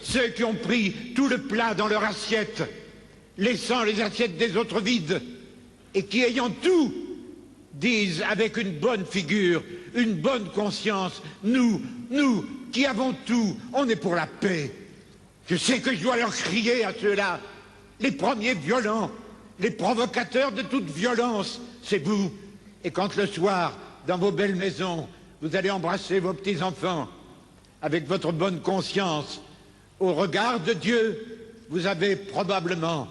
Ceux qui ont pris tout le plat dans leur assiette, laissant les assiettes des autres vides, et qui, ayant tout, disent avec une bonne figure, une bonne conscience, nous, qui avons tout, on est pour la paix. Je sais que je dois leur crier à ceux-là, les premiers violents, les provocateurs de toute violence, c'est vous. Et quand le soir, dans vos belles maisons, vous allez embrasser vos petits-enfants, avec votre bonne conscience, au regard de Dieu, vous avez probablement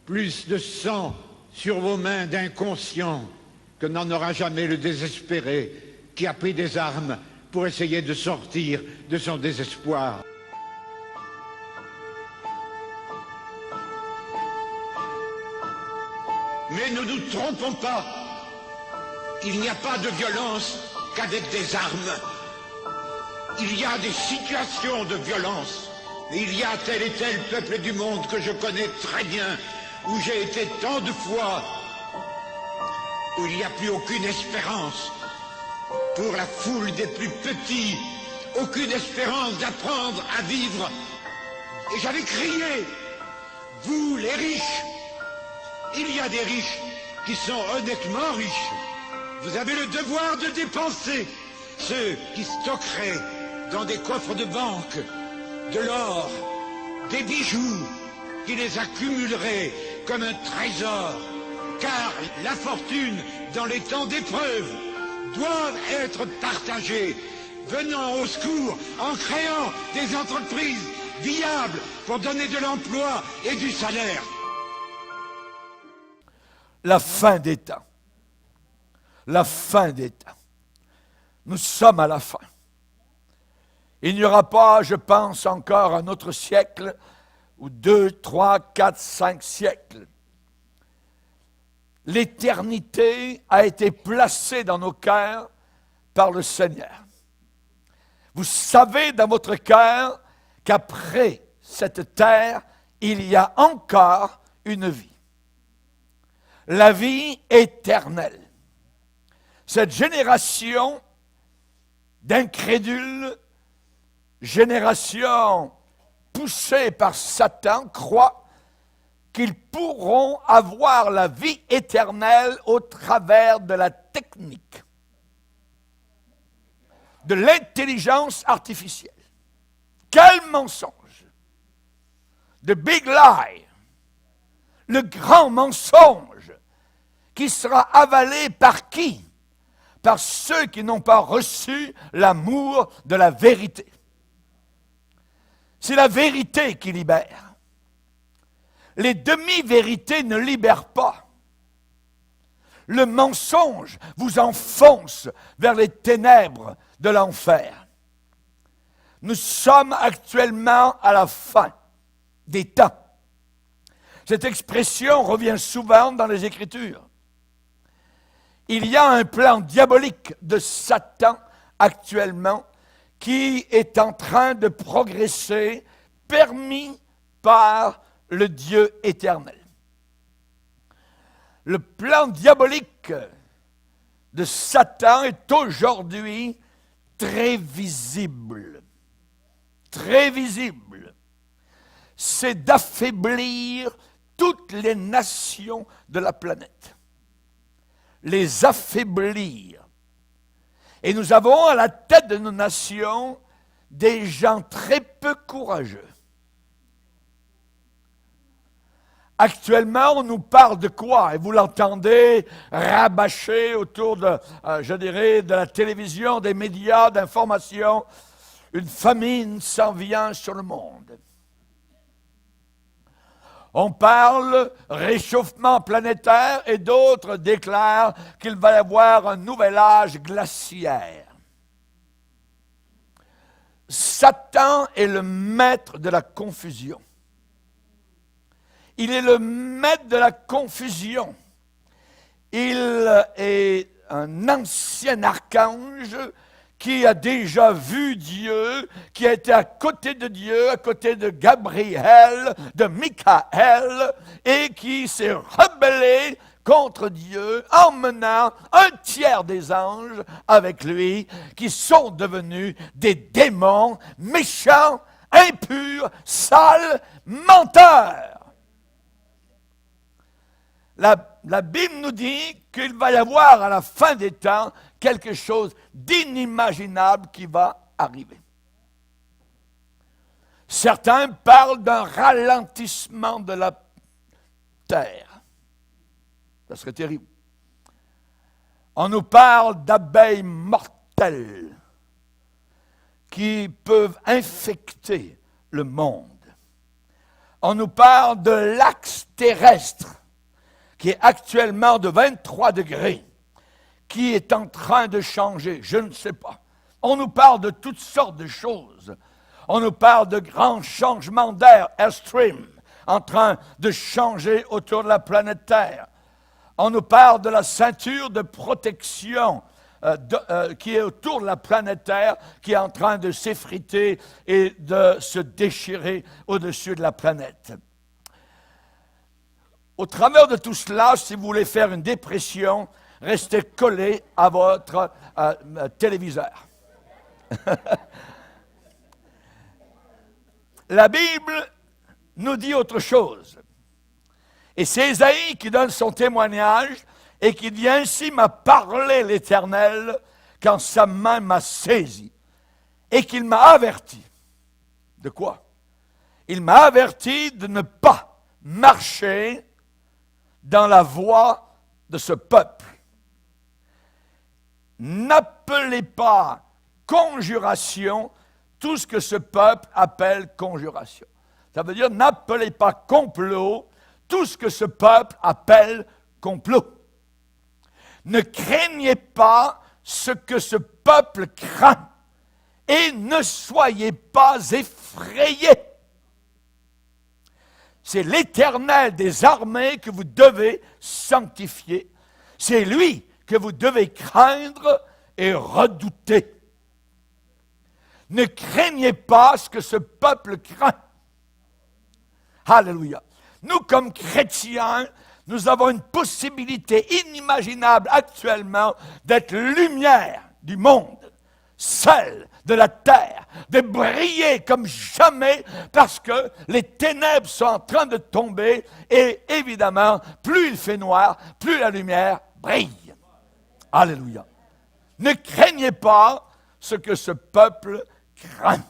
plus de sang sur vos mains d'inconscients que n'en aura jamais le désespéré qui a pris des armes pour essayer de sortir de son désespoir. Mais ne nous trompons pas, il n'y a pas de violence qu'avec des armes. Il y a des situations de violence. Il y a tel et tel peuple du monde que je connais très bien, où j'ai été tant de fois, où il n'y a plus aucune espérance pour la foule des plus petits, aucune espérance d'apprendre à vivre. Et j'avais crié, vous les riches, il y a des riches qui sont honnêtement riches. Vous avez le devoir de dépenser. Ceux qui stockeraient dans des coffres de banque de l'or, des bijoux, qui les accumuleraient comme un trésor, car la fortune, dans les temps d'épreuve, doit être partagée, venant au secours en créant des entreprises viables pour donner de l'emploi et du salaire. La fin des temps. La fin des temps. Nous sommes à la fin. Il n'y aura pas, je pense, encore un autre siècle, ou 2, 3, 4, 5 siècles. L'éternité a été placée dans nos cœurs par le Seigneur. Vous savez dans votre cœur qu'après cette terre, il y a encore une vie. La vie éternelle. Cette génération d'incrédules, génération poussée par Satan, croit qu'ils pourront avoir la vie éternelle au travers de la technique, de l'intelligence artificielle. Quel mensonge! The big lie, le grand mensonge qui sera avalé par qui? Par ceux qui n'ont pas reçu l'amour de la vérité. C'est la vérité qui libère. Les demi-vérités ne libèrent pas. Le mensonge vous enfonce vers les ténèbres de l'enfer. Nous sommes actuellement à la fin des temps. Cette expression revient souvent dans les Écritures. Il y a un plan diabolique de Satan actuellement qui est en train de progresser, permis par le Dieu éternel. Le plan diabolique de Satan est aujourd'hui très visible. Très visible. C'est d'affaiblir toutes les nations de la planète. Les affaiblir. Et nous avons à la tête de nos nations des gens très peu courageux. Actuellement, on nous parle de quoi? Et vous l'entendez rabâcher autour de, de la télévision, des médias d'information. Une famine s'en vient sur le monde. On parle réchauffement planétaire et d'autres déclarent qu'il va y avoir un nouvel âge glaciaire. Satan est le maître de la confusion. Il est le maître de la confusion. Il est un ancien archange qui a déjà vu Dieu, qui a été à côté de Dieu, à côté de Gabriel, de Michael, et qui s'est rebellé contre Dieu, emmenant un tiers des anges avec lui, qui sont devenus des démons méchants, impurs, sales, menteurs. La Bible nous dit qu'il va y avoir à la fin des temps quelque chose d'inimaginable qui va arriver. Certains parlent d'un ralentissement de la terre. Ça serait terrible. On nous parle d'abeilles mortelles qui peuvent infecter le monde. On nous parle de l'axe terrestre qui est actuellement de 23 degrés, qui est en train de changer, je ne sais pas. On nous parle de toutes sortes de choses. On nous parle de grands changements d'air, airstream, en train de changer autour de la planète Terre. On nous parle de la ceinture de protection qui est autour de la planète Terre, qui est en train de s'effriter et de se déchirer au-dessus de la planète. Au travers de tout cela, si vous voulez faire une dépression, restez collé à votre téléviseur. La Bible nous dit autre chose. Et c'est Ésaïe qui donne son témoignage et qui dit « Ainsi m'a parlé l'Éternel quand sa main m'a saisi et qu'il m'a averti. » De quoi? Il m'a averti de ne pas marcher dans la voie de ce peuple. N'appelez pas conjuration tout ce que ce peuple appelle conjuration. Ça veut dire n'appelez pas complot tout ce que ce peuple appelle complot. Ne craignez pas ce que ce peuple craint et ne soyez pas effrayés. C'est l'Éternel des armées que vous devez sanctifier. C'est lui que vous devez craindre et redouter. Ne craignez pas ce que ce peuple craint. Alléluia. Nous, comme chrétiens, nous avons une possibilité inimaginable actuellement d'être lumière du monde, sel de la terre, de briller comme jamais parce que les ténèbres sont en train de tomber et évidemment, plus il fait noir, plus la lumière brille. Alléluia. Ne craignez pas ce que ce peuple craint.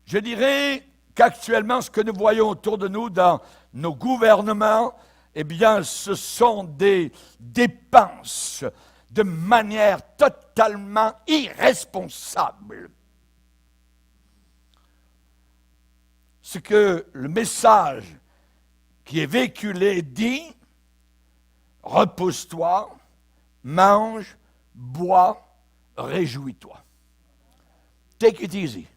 Je dirais qu'actuellement, ce que nous voyons autour de nous dans nos gouvernements, eh bien, ce sont des dépenses de manière totalement irresponsable. Ce que le message qui est véhiculé dit, repose-toi, mange, bois, réjouis-toi. Take it easy.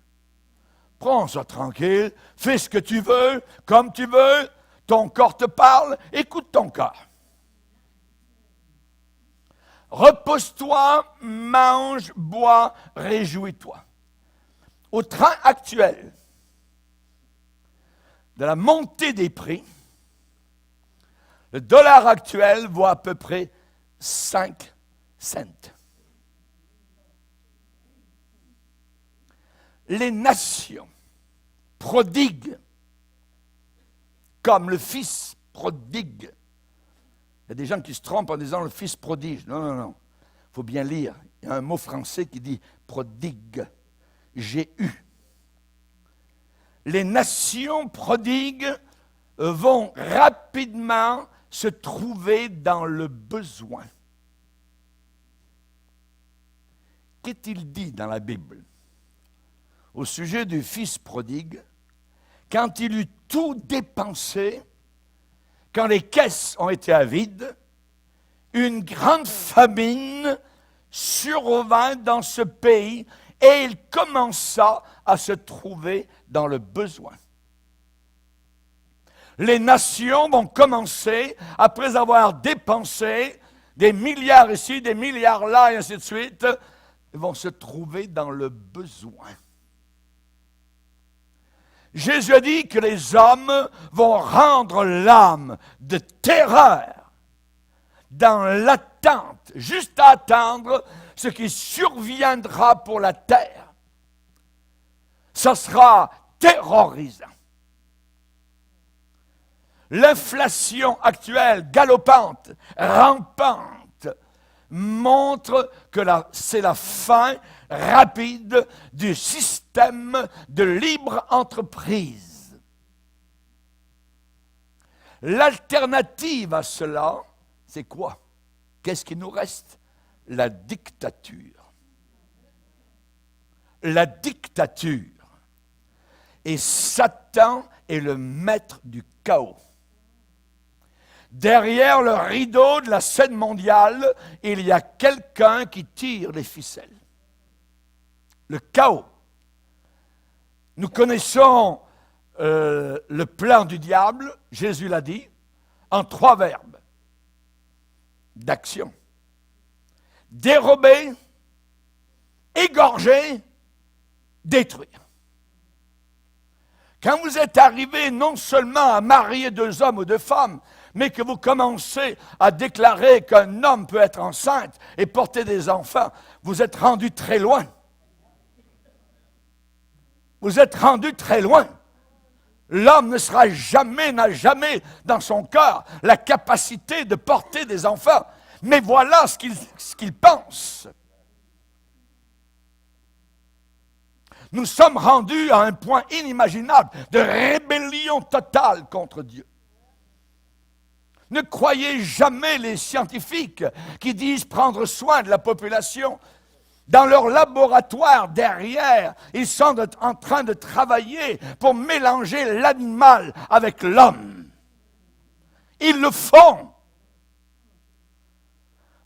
Prends ça tranquille, fais ce que tu veux, comme tu veux, ton corps te parle, écoute ton corps. Repose-toi, mange, bois, réjouis-toi. Au train actuel de la montée des prix, le dollar actuel vaut à peu près 5 cents. Les nations prodiguent, comme le fils prodigue. Il y a des gens qui se trompent en disant le fils prodige. Non, non, non. Il faut bien lire. Il y a un mot français qui dit prodigue. J'ai eu. Les nations prodigues vont rapidement se trouver dans le besoin. Qu'est-il dit dans la Bible au sujet du fils prodigue, quand il eut tout dépensé, quand les caisses ont été à vide, une grande famine survint dans ce pays et il commença à se trouver dans le besoin. Les nations vont commencer, après avoir dépensé des milliards ici, des milliards là, et ainsi de suite, vont se trouver dans le besoin. Jésus a dit que les hommes vont rendre l'âme de terreur dans l'attente, juste à attendre ce qui surviendra pour la terre. Ça sera terrorisant. L'inflation actuelle, galopante, rampante, montre que c'est la fin rapide du système de libre entreprise. L'alternative à cela, c'est quoi? Qu'est-ce qui nous reste? La dictature. La dictature. Et Satan est le maître du chaos. Derrière le rideau de la scène mondiale, il y a quelqu'un qui tire les ficelles. Le chaos. Nous connaissons le plan du diable, Jésus l'a dit, en 3 verbes d'action. Dérober, égorger, détruire. Quand vous êtes arrivé non seulement à marier 2 hommes ou 2 femmes, mais que vous commencez à déclarer qu'un homme peut être enceinte et porter des enfants, vous êtes rendu très loin. Vous êtes rendu très loin. L'homme n'a jamais dans son cœur la capacité de porter des enfants. Mais voilà ce qu'il pense. Nous sommes rendus à un point inimaginable de rébellion totale contre Dieu. Ne croyez jamais les scientifiques qui disent prendre soin de la population. Dans leur laboratoire derrière, ils sont en train de travailler pour mélanger l'animal avec l'homme. Ils le font.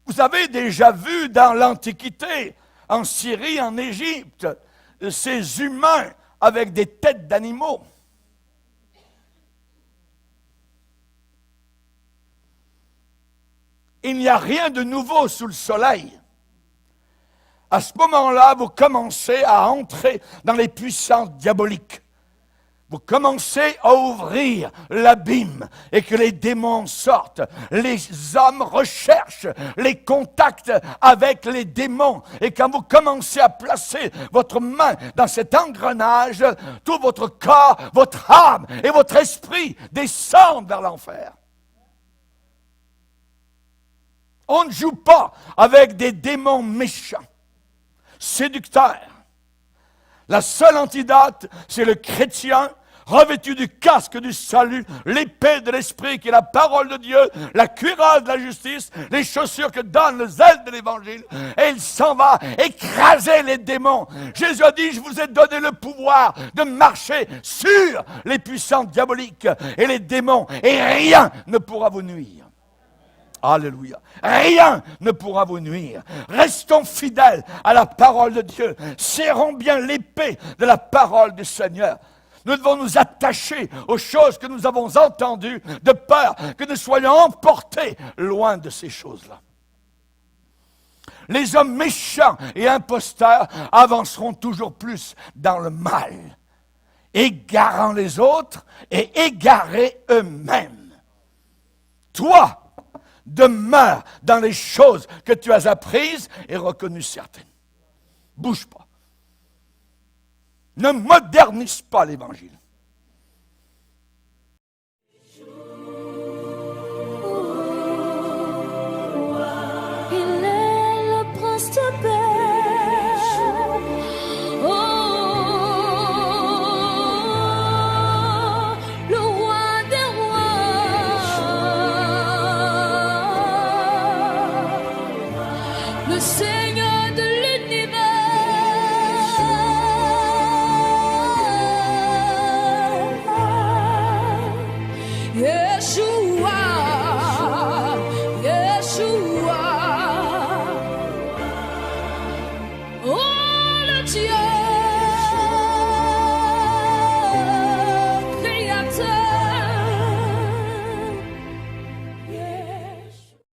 Vous avez déjà vu dans l'Antiquité, en Syrie, en Égypte, ces humains avec des têtes d'animaux. Il n'y a rien de nouveau sous le soleil. À ce moment-là, vous commencez à entrer dans les puissances diaboliques. Vous commencez à ouvrir l'abîme et que les démons sortent. Les hommes recherchent les contacts avec les démons. Et quand vous commencez à placer votre main dans cet engrenage, tout votre corps, votre âme et votre esprit descendent vers l'enfer. On ne joue pas avec des démons méchants, séducteurs. La seule antidote, c'est le chrétien revêtu du casque du salut, l'épée de l'esprit qui est la parole de Dieu, la cuirasse de la justice, les chaussures que donne le zèle de l'évangile, et il s'en va écraser les démons. Jésus a dit, je vous ai donné le pouvoir de marcher sur les puissances diaboliques et les démons, et rien ne pourra vous nuire. Alléluia. Rien ne pourra vous nuire. Restons fidèles à la parole de Dieu. Serrons bien l'épée de la parole du Seigneur. Nous devons nous attacher aux choses que nous avons entendues, de peur que nous soyons emportés loin de ces choses-là. Les hommes méchants et imposteurs avanceront toujours plus dans le mal, égarant les autres et égarés eux-mêmes. Toi, demeure dans les choses que tu as apprises et reconnues certaines. Bouge pas. Ne modernise pas l'Évangile. Il est le prince de paix. Le roi des rois. Le Seigneur de l'univers. Dieu.